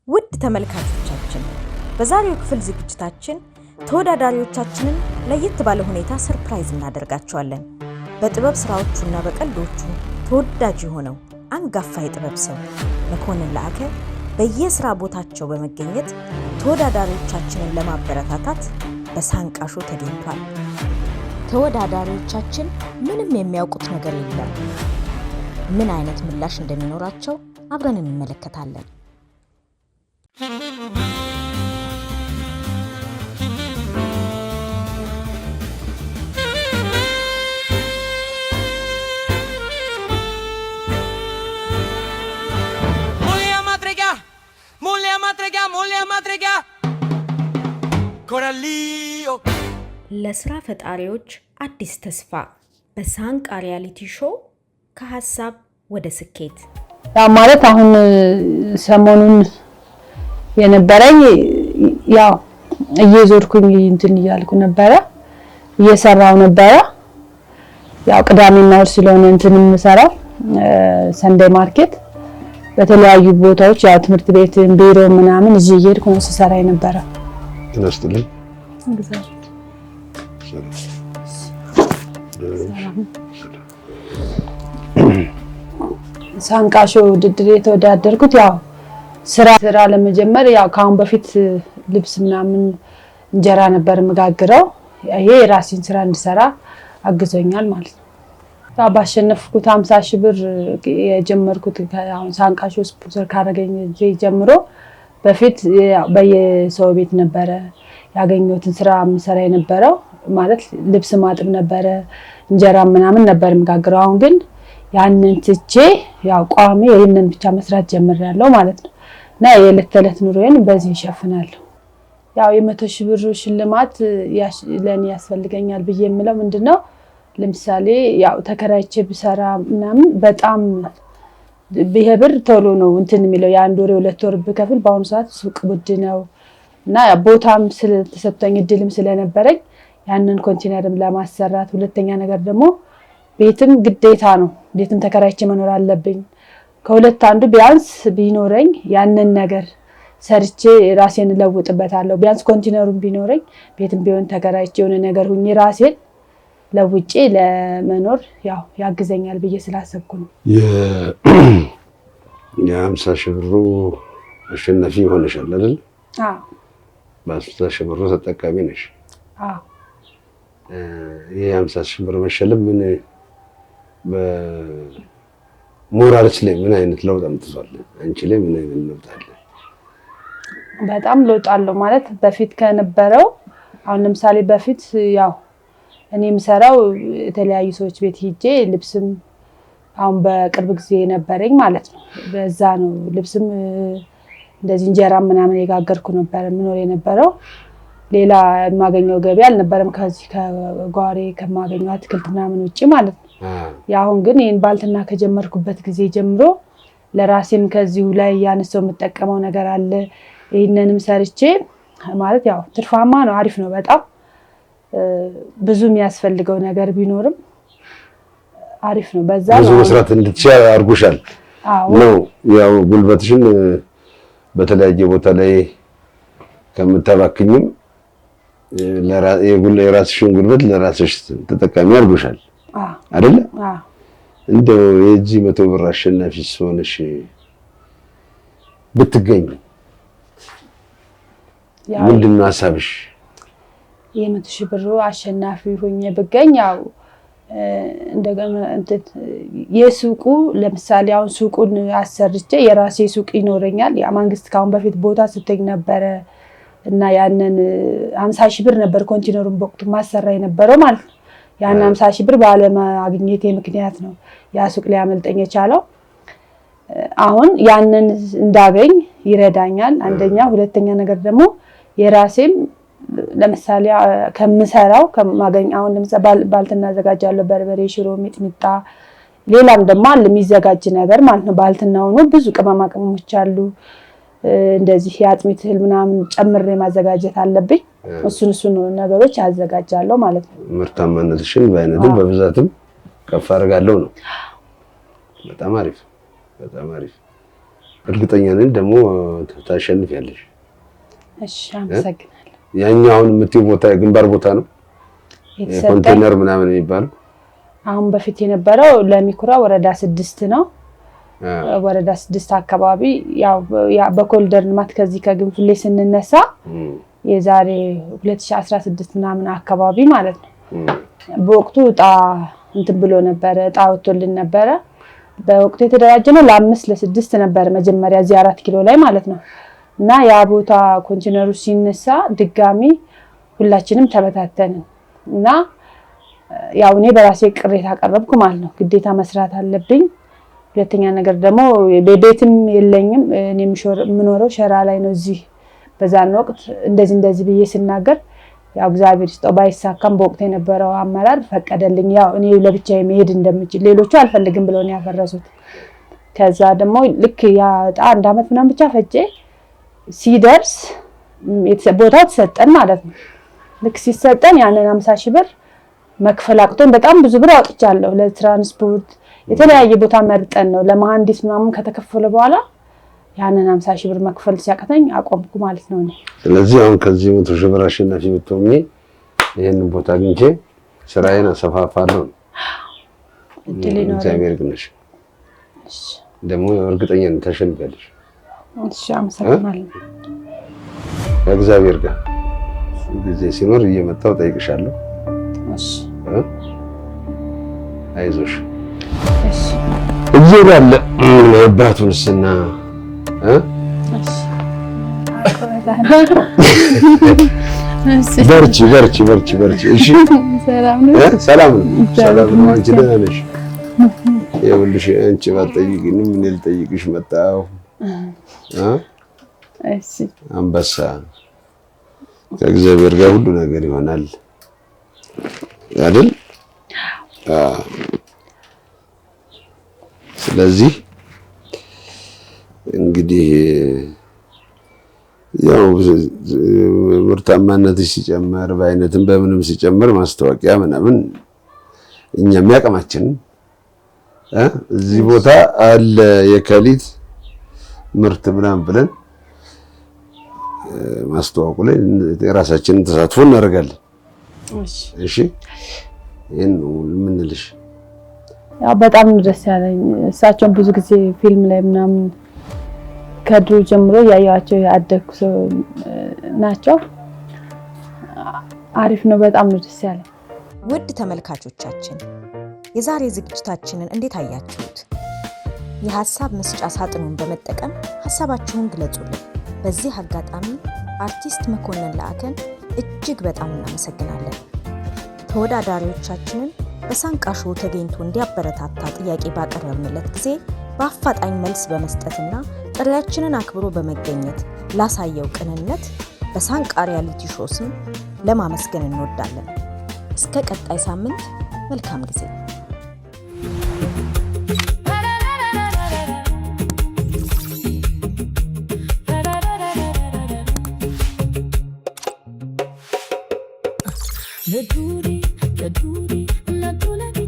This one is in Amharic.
ውድ ተመልካቾቻችን በዛሬው ክፍል ዝግጅታችን ተወዳዳሪዎቻችንን ለየት ባለ ሁኔታ ሰርፕራይዝ እናደርጋቸዋለን። በጥበብ ስራዎቹና በቀልዶቹ ተወዳጅ የሆነው አንጋፋ የጥበብ ሰው መኮንን ለአከ በየስራ ቦታቸው በመገኘት ተወዳዳሪዎቻችንን ለማበረታታት በሳንቃሾ ተገኝቷል። ተወዳዳሪዎቻችን ምንም የሚያውቁት ነገር የለም። ምን አይነት ምላሽ እንደሚኖራቸው አብረን እንመለከታለን። ለስራ ፈጣሪዎች አዲስ ተስፋ በሳንቃ ሪያሊቲ ሾው ከሐሳብ ወደ ስኬት ማለት አሁን ሰሞኑን የነበረኝ ያው እየዞርኩኝ እንትን እያልኩ ነበረ እየሰራው ነበረ። ያው ቅዳሜና እሁድ ስለሆነ እንትን የምሰራው ሰንደይ ማርኬት በተለያዩ ቦታዎች ያው ትምህርት ቤት ቢሮ ምናምን እዚህ እየሄድኩ ነው ስሰራ የነበረ። ተነስተልኝ ሳንቃሾ ውድድር የተወዳደርኩት ያው ስራ ለመጀመር ያው ካሁን በፊት ልብስ ምናምን እንጀራ ነበር መጋግረው ይሄ የራሴን ስራ እንድሰራ አግዞኛል ማለት ነው። ያው ባሸነፍኩት 50,000 ብር የጀመርኩት አሁን ሳንቃሾ ስፖንሰር ካረገኝ ጀምሮ በፊት በየሰው ቤት ነበረ ያገኘሁትን ስራ ምሰራ የነበረው ማለት ልብስ ማጥብ ነበረ እንጀራ ምናምን ነበር መጋግረው። አሁን ግን ያንን ትቼ ያው ቋሚ ይሄንን ብቻ መስራት ጀምሬያለሁ ማለት ነው እና የዕለት ተዕለት ኑሮዬን በዚህ ይሸፍናለሁ። ያው የ100,000 ብር ሽልማት ለኔ ያስፈልገኛል ብዬ የምለው ምንድነው ለምሳሌ ያው ተከራይቼ ብሰራ ምናምን በጣም ብር ቶሎ ነው እንትን የሚለው የአንድ ወር የሁለት ወር ብከፍል በአሁኑ ሰዓት ሱቅ ውድ ነው እና ቦታም ስለተሰጠኝ እድልም ስለነበረኝ ያንን ኮንቴነርም ለማሰራት ሁለተኛ ነገር ደግሞ ቤትም ግዴታ ነው ቤትም ተከራይቼ መኖር አለብኝ። ከሁለት አንዱ ቢያንስ ቢኖረኝ ያንን ነገር ሰርቼ ራሴን ለውጥበታለሁ። ቢያንስ ኮንቴነሩም ቢኖረኝ ቤትም ቢሆን ተከራይቼ የሆነ ነገር ሁኚ ራሴን ለውጬ ለመኖር ያው ያግዘኛል ብዬ ስላሰብኩ ነው። የ50,000 ብሩ አሸናፊ ሆነሻል አይደል? አዎ። በ50,000 ብሩ ተጠቃሚ ነሽ? አዎ። የ50,000 ብር መሸለም ምን በሞራልሽ ላይ ምን አይነት ለውጥ አምጥቷል? አንቺ ላይ ምን አይነት ለውጥ አለ? በጣም ለውጥ አለው ማለት በፊት ከነበረው አሁን ለምሳሌ በፊት ያው እኔ የምሰራው የተለያዩ ሰዎች ቤት ሄጄ ልብስም አሁን በቅርብ ጊዜ ነበረኝ ማለት ነው። በዛ ነው ልብስም እንደዚህ እንጀራ ምናምን የጋገርኩ ነበር ምኖር የነበረው። ሌላ የማገኘው ገቢ አልነበረም ከዚህ ከጓሬ ከማገኘው አትክልት ምናምን ውጪ ማለት ነው። ያሁን ግን ይሄን ባልትና ከጀመርኩበት ጊዜ ጀምሮ ለራሴም ከዚሁ ላይ ያነሰው የምጠቀመው ነገር አለ። ይሄንንም ሰርቼ ማለት ያው ትርፋማ ነው አሪፍ ነው በጣም ብዙ የሚያስፈልገው ነገር ቢኖርም አሪፍ ነው። በዛ ብዙ መስራት እንድትችይ አርጉሻል ነው ያው ጉልበትሽን በተለያየ ቦታ ላይ ከምታባክኝም የራስሽን ጉልበት ለራስሽ ተጠቃሚ አርጉሻል አይደል? እንደው የጂ 100 ብር አሸናፊ ሆነሽ ብትገኝ ምንድነው ሐሳብሽ? የ100,000 ብር አሸናፊ ሆኜ ብገኝ ያው እንደገና የሱቁ ለምሳሌ አሁን ሱቁን አሰርቼ የራሴ ሱቅ ይኖረኛል። ያ መንግስት ካሁን በፊት ቦታ ስትኝ ነበር እና ያንን 50,000 ብር ነበር ኮንቲነሩን በወቅቱ ማሰራ የነበረው ማለት ነው። ያን 50,000 ብር ባለማግኘቴ ምክንያት ነው ያ ሱቅ ሊያመልጠኝ የቻለው። አሁን ያንን እንዳገኝ ይረዳኛል አንደኛ። ሁለተኛ ነገር ደግሞ የራሴም ለምሳሌ ከምሰራው ከማገኝ አሁን ለምሳሌ ባልትና አዘጋጃለሁ በርበሬ፣ ሽሮ፣ ሚጥሚጣ ሌላም ደግሞ አለ የሚዘጋጅ ነገር ማለት ነው። ባልትና ሆኖ ብዙ ቅመማ ቅመሞች አሉ እንደዚህ ያጥሚት እህል ምናምን ጨምሬ ማዘጋጀት አለብኝ። እሱን ነገሮች አዘጋጃለሁ ማለት ነው። ምርታማነትሽን በአይነትም በብዛትም ከፍ አድርጋለሁ ነው። በጣም አሪፍ በጣም አሪፍ። እርግጠኛ ነኝ ደግሞ ታሸንፊያለሽ። እሺ አመሰግናለሁ። ያኛው አሁን የምትይው ቦታ የግንባር ቦታ ነው ኮንቴነር ምናምን የሚባለው አሁን በፊት የነበረው ለሚኩራ ወረዳ 6 ነው። ወረዳ 6 አካባቢ ያው በኮሪደር ልማት ከዚህ ከግንፍሌ ስንነሳ የዛሬ 2016 ምናምን አካባቢ ማለት ነው። በወቅቱ እጣ እንትን ብሎ ነበር እጣ ወጥቶልን ነበር። በወቅቱ የተደራጀነው ለ5 ለ6 ነበር መጀመሪያ እዚህ 4 ኪሎ ላይ ማለት ነው። እና ያ ቦታ ኮንቴነሩ ሲነሳ ድጋሚ ሁላችንም ተበታተንን እና ያው እኔ በራሴ ቅሬታ አቀረብኩ ማለት ነው። ግዴታ መስራት አለብኝ። ሁለተኛ ነገር ደግሞ ቤትም የለኝም እኔ የምኖረው ሸራ ላይ ነው። እዚህ በዛን ወቅት እንደዚህ ብዬ ስናገር ያው እግዚአብሔር ይስጠው ባይሳካም በወቅቱ የነበረው አመራር ፈቀደልኝ። ያው እኔ ለብቻዬ መሄድ እንደምችል ሌሎቹ አልፈልግም ብለው ነው ያፈረሱት። ከዛ ደግሞ ልክ ያ ዕጣ 1 አመት ምናምን ብቻ ፈጀ ሲደርስ ቦታው ተሰጠን ማለት ነው። ልክ ሲሰጠን ያንን 50 ሺህ ብር መክፈል አቅቶን በጣም ብዙ ብር አውጥቻለሁ ለትራንስፖርት የተለያየ ቦታ መርጠን ነው ለመሐንዲስ ምናምን ከተከፈለ በኋላ ያንን 50 ሺህ ብር መክፈል ሲያቀተኝ አቆምኩ ማለት ነው። ስለዚህ አሁን ከዚህ 100 ሺህ ብር አሸናፊ ብትሆኚ ይሄንን ቦታ አግኝቼ ስራዬን አሰፋፋለሁ። እግዚአብሔር ይመስገን። እሺ ደግሞ እርግጠኛ ነኝ ታሸንፊያለሽ። እሺ አመሰግናለሁ። ከእግዚአብሔር ጋር ጊዜ ሲኖር እየመጣሁ ጠይቅሻለሁ። እሺ አይዞሽ። እሺ እግዚአብሔር አለ አባቱንስና በርቺ። እሺ ሰላም ነው። አንቺ ደህና ነሽ? ይኸውልሽ አንቺ ባትጠይቂኝም እኔ ልጠይቅሽ መጣሁ። እሺ አንበሳ ከእግዚአብሔር ጋር ሁሉ ነገር ይሆናል አይደል? ስለዚህ እንግዲህ ያው ምርታማነትሽ ሲጨመር በአይነትም በምንም ሲጨመር ማስታወቂያ ምናምን እኛም ያቀማችን እዚህ ቦታ አለ የከሊት ምርት ምናምን ብለን ማስተዋወቁ ላይ የራሳችንን ተሳትፎ እናደርጋለን። እሺ ይሄን ምን ልልሽ ያው በጣም ደስ ያለኝ እሳቸውን ብዙ ጊዜ ፊልም ላይ ምናምን ከድሮ ጀምሮ ያያቸው ያደኩ ናቸው። አሪፍ ነው። በጣም ደስ ያለኝ። ውድ ተመልካቾቻችን የዛሬ ዝግጅታችንን እንዴት አያችሁት? የሐሳብ መስጫ ሳጥኑን በመጠቀም ሐሳባችሁን ግለጹልን። በዚህ አጋጣሚ አርቲስት መኮንን ለአከን እጅግ በጣም እናመሰግናለን። ተወዳዳሪዎቻችንን በሳንቃ ሾው ተገኝቶ እንዲያበረታታ ጥያቄ ባቀረብንለት ጊዜ በአፋጣኝ መልስ በመስጠትና ጥሪያችንን አክብሮ በመገኘት ላሳየው ቅንነት በሳንቃ ሪያሊቲ ሾው ስም ለማመስገን እንወዳለን። እስከ ቀጣይ ሳምንት መልካም ጊዜ። La duri, la duri, la duri.